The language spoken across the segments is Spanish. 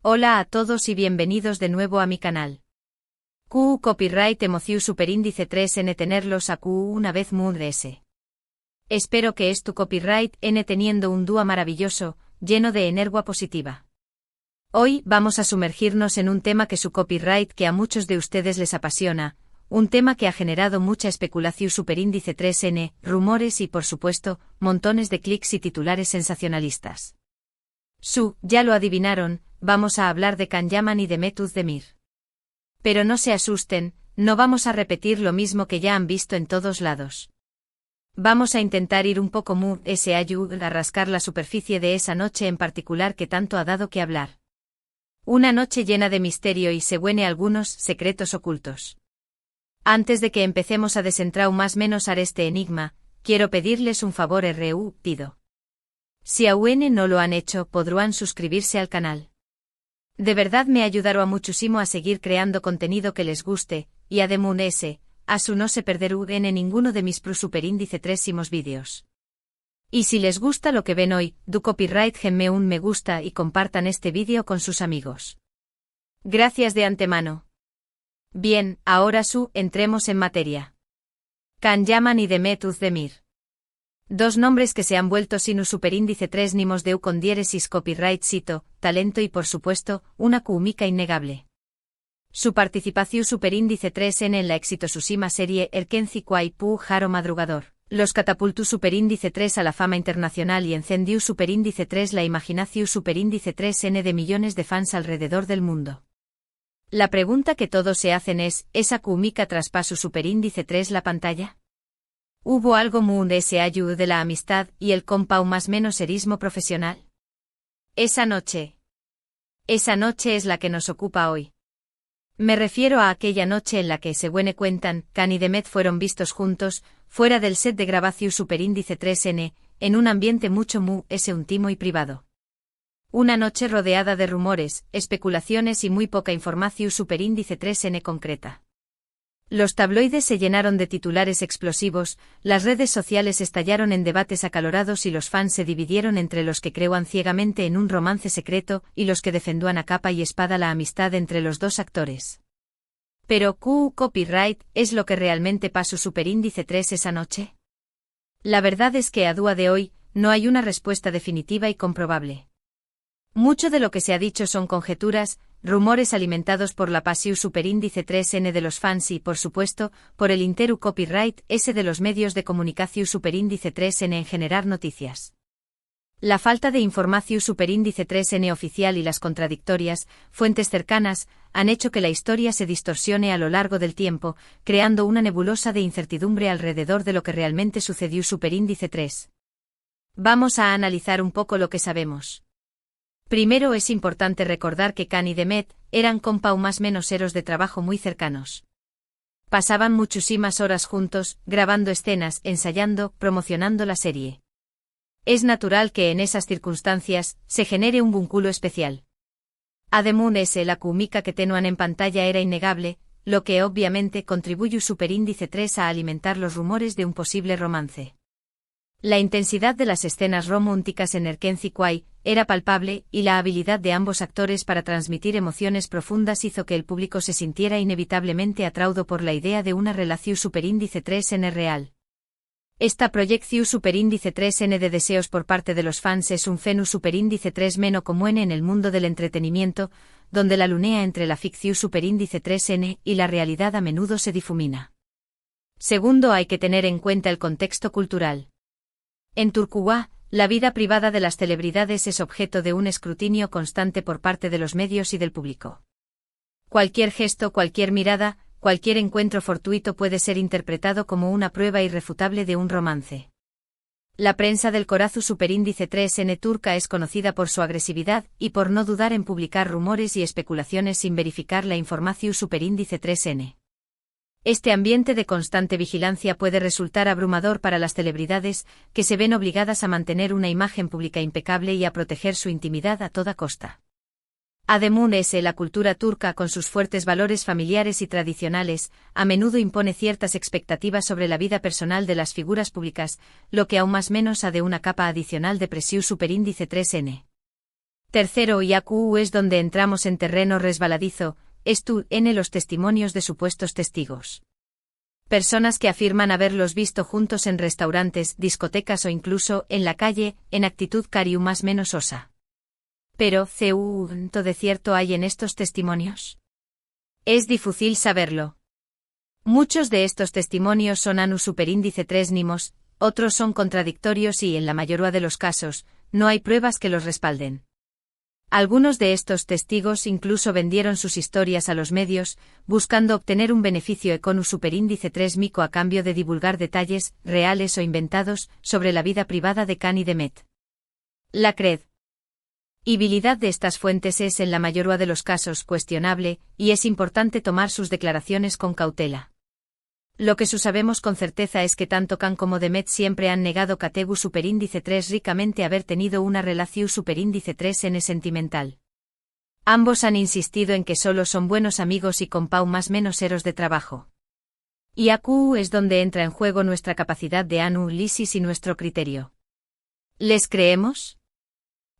Hola a todos y bienvenidos de nuevo a mi canal. QU Copyright Emociu Superíndice 3N tenerlos a QU una vez Mood S. Espero que es tu copyright N teniendo un dúo maravilloso, lleno de energía positiva. Hoy vamos a sumergirnos en un tema que su copyright que a muchos de ustedes les apasiona, un tema que ha generado mucha especulación superíndice 3N, rumores y por supuesto, montones de clics y titulares sensacionalistas. Ya lo adivinaron, vamos a hablar de Can Yaman y de Mehmet Özdemir. Pero no se asusten, no vamos a repetir lo mismo que ya han visto en todos lados. Vamos a intentar ir un poco Mood S a rascar la superficie de esa noche en particular que tanto ha dado que hablar. Una noche llena de misterio y según algunos secretos ocultos. Antes de que empecemos a desentrar más menos a este enigma, quiero pedirles un favor pido. Si aún no lo han hecho, podrán suscribirse al canal. De verdad me ayudará muchísimo a seguir creando contenido que les guste, y además a su no se perderán en ninguno de mis superíndice 3 vídeos. Y si les gusta lo que ven hoy, do copyright genme un me gusta y compartan este vídeo con sus amigos. Gracias de antemano. Bien, ahora entremos en materia. Can Yaman y Mehmet Özdemir. Dos nombres que se han vuelto sin un superíndice 3 nimos de con diéresis copyright cito, talento y por supuesto, una cúmica innegable. Su participación superíndice 3N en la exitosísima serie Erkenci Kwai Pu Jaro Madrugador. Los catapultó superíndice 3 a la fama internacional y encendió superíndice 3 la imaginación superíndice 3N de millones de fans alrededor del mundo. La pregunta que todos se hacen es, ¿esa cúmica traspasó superíndice 3 la pantalla? ¿Hubo algo Mood S de la amistad y el compa más menos erismo profesional? Esa noche es la que nos ocupa hoy. Me refiero a aquella noche en la que, según cuentan, Can y Mehmet fueron vistos juntos, fuera del set de grabación superíndice 3N, en un ambiente mucho Mood S íntimo y privado. Una noche rodeada de rumores, especulaciones y muy poca información superíndice 3N concreta. Los tabloides se llenaron de titulares explosivos, las redes sociales estallaron en debates acalorados y los fans se dividieron entre los que creían ciegamente en un romance secreto y los que defendían a capa y espada la amistad entre los dos actores. Pero QU Copyright ¿es lo que realmente pasó superíndice 3 esa noche? La verdad es que a día de hoy, no hay una respuesta definitiva y comprobable. Mucho de lo que se ha dicho son conjeturas, rumores alimentados por la pasión superíndice 3N de los fans y, por supuesto, por el interu copyright S de los medios de comunicación superíndice 3N en generar noticias. La falta de información superíndice 3N oficial y las contradictorias, fuentes cercanas, han hecho que la historia se distorsione a lo largo del tiempo, creando una nebulosa de incertidumbre alrededor de lo que realmente sucedió superíndice 3. Vamos a analizar un poco lo que sabemos. Primero es importante recordar que Can y Mehmet eran compa o más menos eros de trabajo muy cercanos. Pasaban muchísimas horas juntos, grabando escenas, ensayando, promocionando la serie. Es natural que en esas circunstancias se genere un vínculo especial. Además la cúmica que tenían en pantalla era innegable, lo que obviamente contribuyó superíndice 3 a alimentar los rumores de un posible romance. La intensidad de las escenas románticas en Erkenci Kwai era palpable y la habilidad de ambos actores para transmitir emociones profundas hizo que el público se sintiera inevitablemente atraído por la idea de una relación superíndice 3N real. Esta proyección superíndice 3N de deseos por parte de los fans es un fenómeno superíndice 3 menos común en el mundo del entretenimiento, donde la lunea entre la ficción superíndice 3N y la realidad a menudo se difumina. Segundo, hay que tener en cuenta el contexto cultural. En Turquía, la vida privada de las celebridades es objeto de un escrutinio constante por parte de los medios y del público. Cualquier gesto, cualquier mirada, cualquier encuentro fortuito puede ser interpretado como una prueba irrefutable de un romance. La prensa del corazón superíndice 3N turca es conocida por su agresividad y por no dudar en publicar rumores y especulaciones sin verificar la información superíndice 3N. Este ambiente de constante vigilancia puede resultar abrumador para las celebridades, que se ven obligadas a mantener una imagen pública impecable y a proteger su intimidad a toda costa. Además, la cultura turca, con sus fuertes valores familiares y tradicionales, a menudo impone ciertas expectativas sobre la vida personal de las figuras públicas, lo que aún más menos ha de una capa adicional de presión superíndice 3N. Tercero, y AQ es donde entramos en terreno resbaladizo, los testimonios de supuestos testigos. Personas que afirman haberlos visto juntos en restaurantes, discotecas o incluso en la calle, en actitud cariu más menos osa. Pero, ¿cuánto de cierto hay en estos testimonios? Es difícil saberlo. Muchos de estos testimonios son ANU superíndice 3 NIMOS, otros son contradictorios y, en la mayoría de los casos, no hay pruebas que los respalden. Algunos de estos testigos incluso vendieron sus historias a los medios, buscando obtener un beneficio ECONU superíndice 3 mico a cambio de divulgar detalles, reales o inventados, sobre la vida privada de Khan y de Met. La credibilidad de estas fuentes es en la mayoría de los casos cuestionable, y es importante tomar sus declaraciones con cautela. Lo que sabemos con certeza es que tanto Khan como Demet siempre han negado que Tegu superíndice 3 ricamente haber tenido una relación superíndice 3n sentimental. Ambos han insistido en que solo son buenos amigos y compau más menos eros de trabajo. Y AQ es donde entra en juego nuestra capacidad de análisis y nuestro criterio. ¿Les creemos?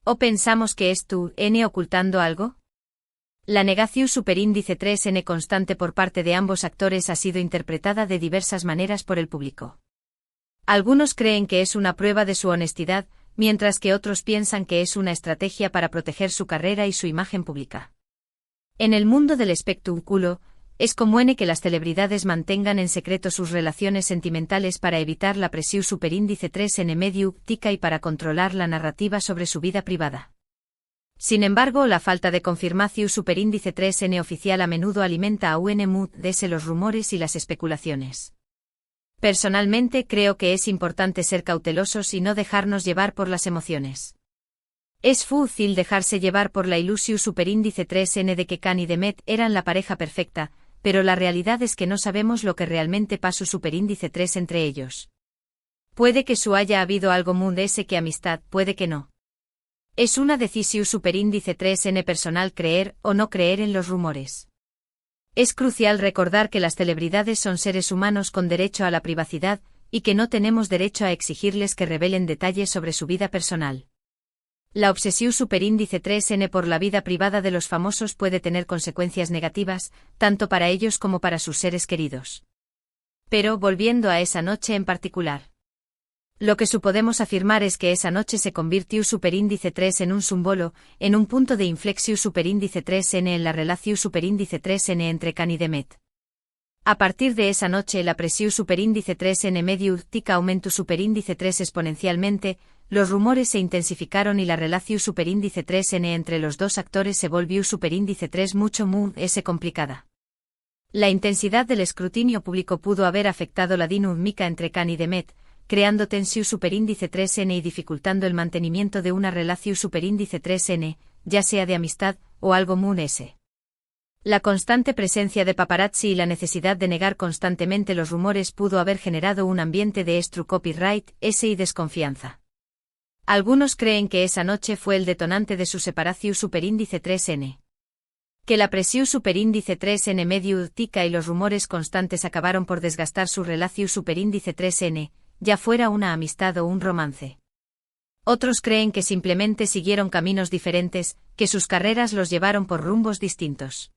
¿O pensamos que es tu N ocultando algo? La negación superíndice 3n constante por parte de ambos actores ha sido interpretada de diversas maneras por el público. Algunos creen que es una prueba de su honestidad, mientras que otros piensan que es una estrategia para proteger su carrera y su imagen pública. En el mundo del espectáculo, es común que las celebridades mantengan en secreto sus relaciones sentimentales para evitar la presión superíndice 3n mediática y para controlar la narrativa sobre su vida privada. Sin embargo, la falta de confirmación superíndice 3n oficial a menudo alimenta a UNMUD desde los rumores y las especulaciones. Personalmente creo que es importante ser cautelosos y no dejarnos llevar por las emociones. Es fácil dejarse llevar por la ilusión superíndice 3n de que Khan y Demet eran la pareja perfecta, pero la realidad es que no sabemos lo que realmente pasó superíndice 3 entre ellos. Puede que haya habido algo muy ese que amistad, puede que no. Es una decisión superíndice 3n personal creer o no creer en los rumores. Es crucial recordar que las celebridades son seres humanos con derecho a la privacidad, y que no tenemos derecho a exigirles que revelen detalles sobre su vida personal. La obsesión superíndice 3n por la vida privada de los famosos puede tener consecuencias negativas, tanto para ellos como para sus seres queridos. Pero, volviendo a esa noche en particular. Lo que podemos afirmar es que esa noche se convirtió superíndice 3 en un símbolo, en un punto de inflexión superíndice 3n en la relación superíndice 3n entre Khan y Demet. A partir de esa noche la presión superíndice 3n mediática aumentó superíndice 3 exponencialmente, los rumores se intensificaron y la relación superíndice 3n entre los dos actores se volvió superíndice 3 mucho más complicada. La intensidad del escrutinio público pudo haber afectado la dinámica entre Khan y Demet, creando tensión superíndice 3n y dificultando el mantenimiento de una relación superíndice 3n, ya sea de amistad o algo muy s. La constante presencia de paparazzi y la necesidad de negar constantemente los rumores pudo haber generado un ambiente de copyright y desconfianza. Algunos creen que esa noche fue el detonante de su separación superíndice 3n. Que la presión superíndice 3n mediática y los rumores constantes acabaron por desgastar su relación superíndice 3n, ya fuera una amistad o un romance. Otros creen que simplemente siguieron caminos diferentes, que sus carreras los llevaron por rumbos distintos.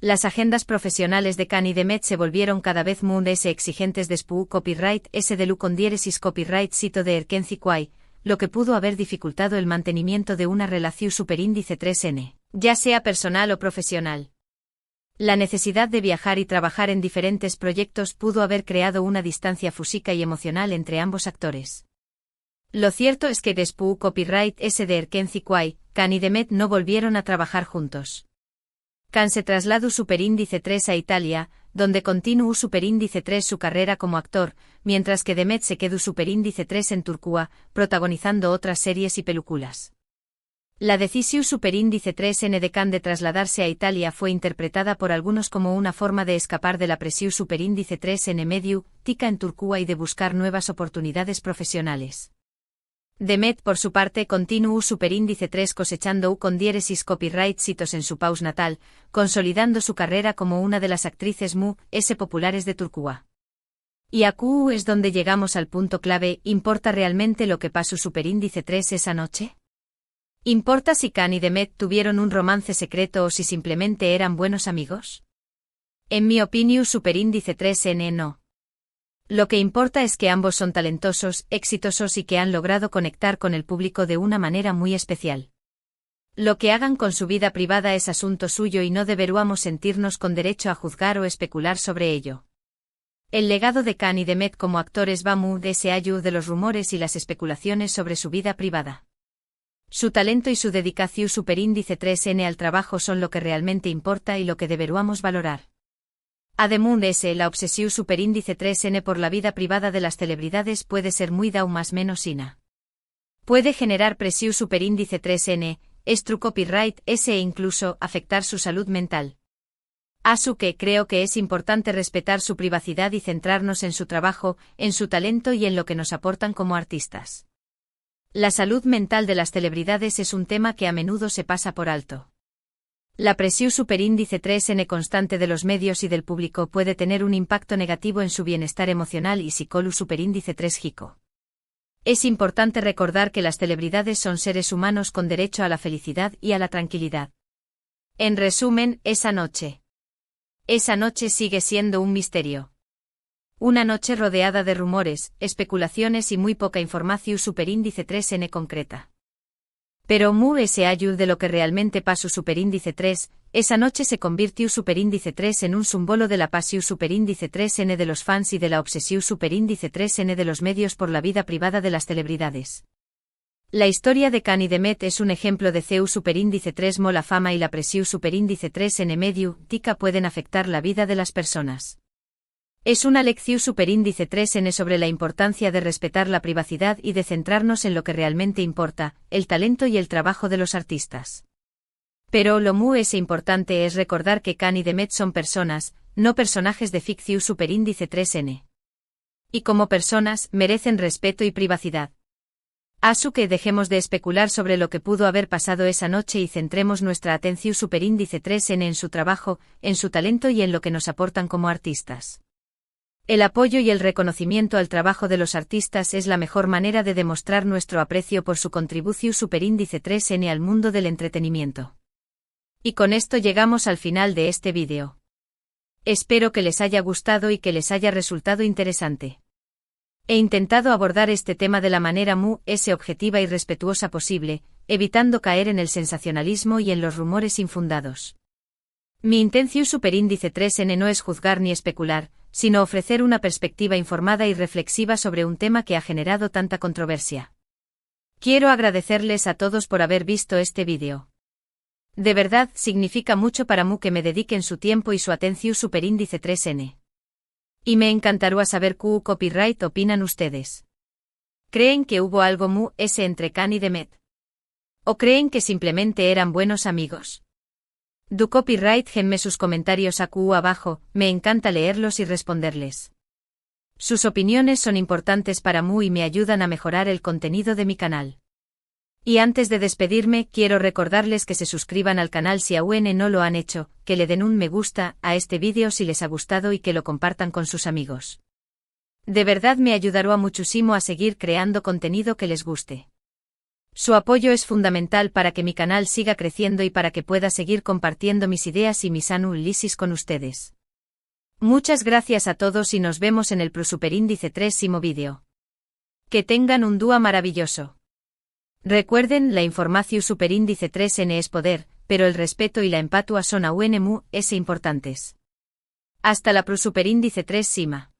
Las agendas profesionales de Khan y Demet se volvieron cada vez más exigentes después copyright de lu con diéresis copyright sito de Erkenci Kwai, lo que pudo haber dificultado el mantenimiento de una relación superíndice 3n, ya sea personal o profesional. La necesidad de viajar y trabajar en diferentes proyectos pudo haber creado una distancia física y emocional entre ambos actores. Lo cierto es que después copyright de Erkenci Kwai, Khan y Demet no volvieron a trabajar juntos. Khan se trasladó superíndice 3 a Italia, donde continuó superíndice 3 su carrera como actor, mientras que Demet se quedó superíndice 3 en Turquía, protagonizando otras series y películas. La decisión superíndice 3n de Khan de trasladarse a Italia fue interpretada por algunos como una forma de escapar de la presión superíndice 3n mediática en Turquía y de buscar nuevas oportunidades profesionales. Demet, por su parte, continuó superíndice 3 cosechando con diéresis copyright sitos en su país natal, consolidando su carrera como una de las actrices populares de Turquía. Y aquí es donde llegamos al punto clave: ¿importa realmente lo que pasó superíndice 3 esa noche? ¿Importa si Khan y Demet tuvieron un romance secreto o si simplemente eran buenos amigos? En mi opinión, superíndice 3N no. Lo que importa es que ambos son talentosos, exitosos y que han logrado conectar con el público de una manera muy especial. Lo que hagan con su vida privada es asunto suyo y no deberíamos sentirnos con derecho a juzgar o especular sobre ello. El legado de Khan y Demet como actores va muy allá de los rumores y las especulaciones sobre su vida privada. Su talento y su dedicación superíndice 3N al trabajo son lo que realmente importa y lo que deberíamos valorar. Además la obsesión superíndice 3N por la vida privada de las celebridades puede ser muy da o más menos sina. Puede generar presión superíndice 3N, copyright S e incluso afectar su salud mental. Así que creo que es importante respetar su privacidad y centrarnos en su trabajo, en su talento y en lo que nos aportan como artistas. La salud mental de las celebridades es un tema que a menudo se pasa por alto. La presión superíndice 3N constante de los medios y del público puede tener un impacto negativo en su bienestar emocional y psicólogo superíndice 3Gico. Es importante recordar que las celebridades son seres humanos con derecho a la felicidad y a la tranquilidad. En resumen, esa noche sigue siendo un misterio. Una noche rodeada de rumores, especulaciones y muy poca información superíndice 3N concreta. Pero allá de lo que realmente pasó superíndice 3, esa noche se convirtió superíndice 3 en un símbolo de la pasión superíndice 3N de los fans y de la obsesión superíndice 3N de los medios por la vida privada de las celebridades. La historia de Khan y Demet es un ejemplo de CEU superíndice 3 la fama y la presión superíndice 3N medio tica pueden afectar la vida de las personas. Es una lección superíndice 3N sobre la importancia de respetar la privacidad y de centrarnos en lo que realmente importa, el talento y el trabajo de los artistas. Pero lo más importante es recordar que Khan y Demet son personas, no personajes de ficción superíndice 3N. Y como personas, merecen respeto y privacidad. Así que dejemos de especular sobre lo que pudo haber pasado esa noche y centremos nuestra atención superíndice 3N en su trabajo, en su talento y en lo que nos aportan como artistas. El apoyo y el reconocimiento al trabajo de los artistas es la mejor manera de demostrar nuestro aprecio por su contribución superíndice 3N al mundo del entretenimiento. Y con esto llegamos al final de este vídeo. Espero que les haya gustado y que les haya resultado interesante. He intentado abordar este tema de la manera objetiva y respetuosa posible, evitando caer en el sensacionalismo y en los rumores infundados. Mi intención superíndice 3N no es juzgar ni especular, sino ofrecer una perspectiva informada y reflexiva sobre un tema que ha generado tanta controversia. Quiero agradecerles a todos por haber visto este vídeo. De verdad, significa mucho para mí que me dediquen su tiempo y su atención superíndice 3N. Y me encantaría saber qué copyright opinan ustedes. ¿Creen que hubo algo entre Khan y Demet? ¿O creen que simplemente eran buenos amigos? Du copyright genme sus comentarios abajo, me encanta leerlos y responderles. Sus opiniones son importantes para mí y me ayudan a mejorar el contenido de mi canal. Y antes de despedirme, quiero recordarles que se suscriban al canal si aún no lo han hecho, que le den un me gusta a este vídeo si les ha gustado y que lo compartan con sus amigos. De verdad me ayudará muchísimo a seguir creando contenido que les guste. Su apoyo es fundamental para que mi canal siga creciendo y para que pueda seguir compartiendo mis ideas y mis análisis con ustedes. Muchas gracias a todos y nos vemos en el superíndice 3º vídeo. Que tengan un día maravilloso. Recuerden, la información superíndice 3N es poder, pero el respeto y la empatía son aún importantes. Hasta la superíndice 3 Sima.